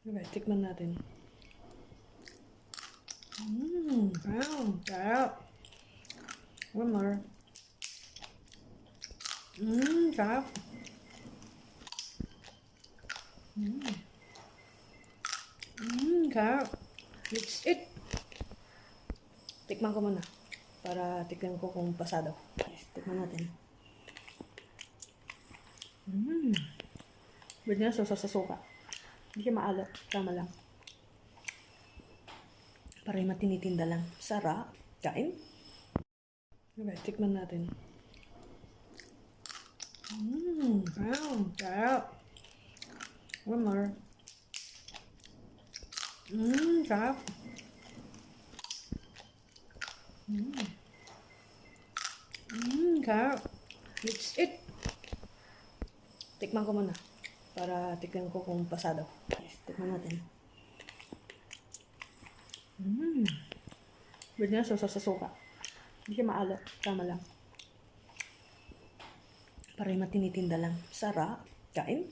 Okay, tikman natin. Wow, sarap. One more. Sarap. Sarap. Let's eat. Tikman ko muna. Para tikman ko kung pasado. Yes, tikman natin. Pwede na sa suka. Hindi siya maalat. Tama lang. Para yung matinitinda lang. Sarap. Kain. Okay, tikman natin. Wow, sarap. One more. Sarap. Sarap. Let's eat. Tikman ko muna. Para tikman ko kung pasado. Yes, tikman natin. Pwede na sa suka. Hindi siya maalat. Tama lang. Para yung matinitinda lang. Sarap. Kain.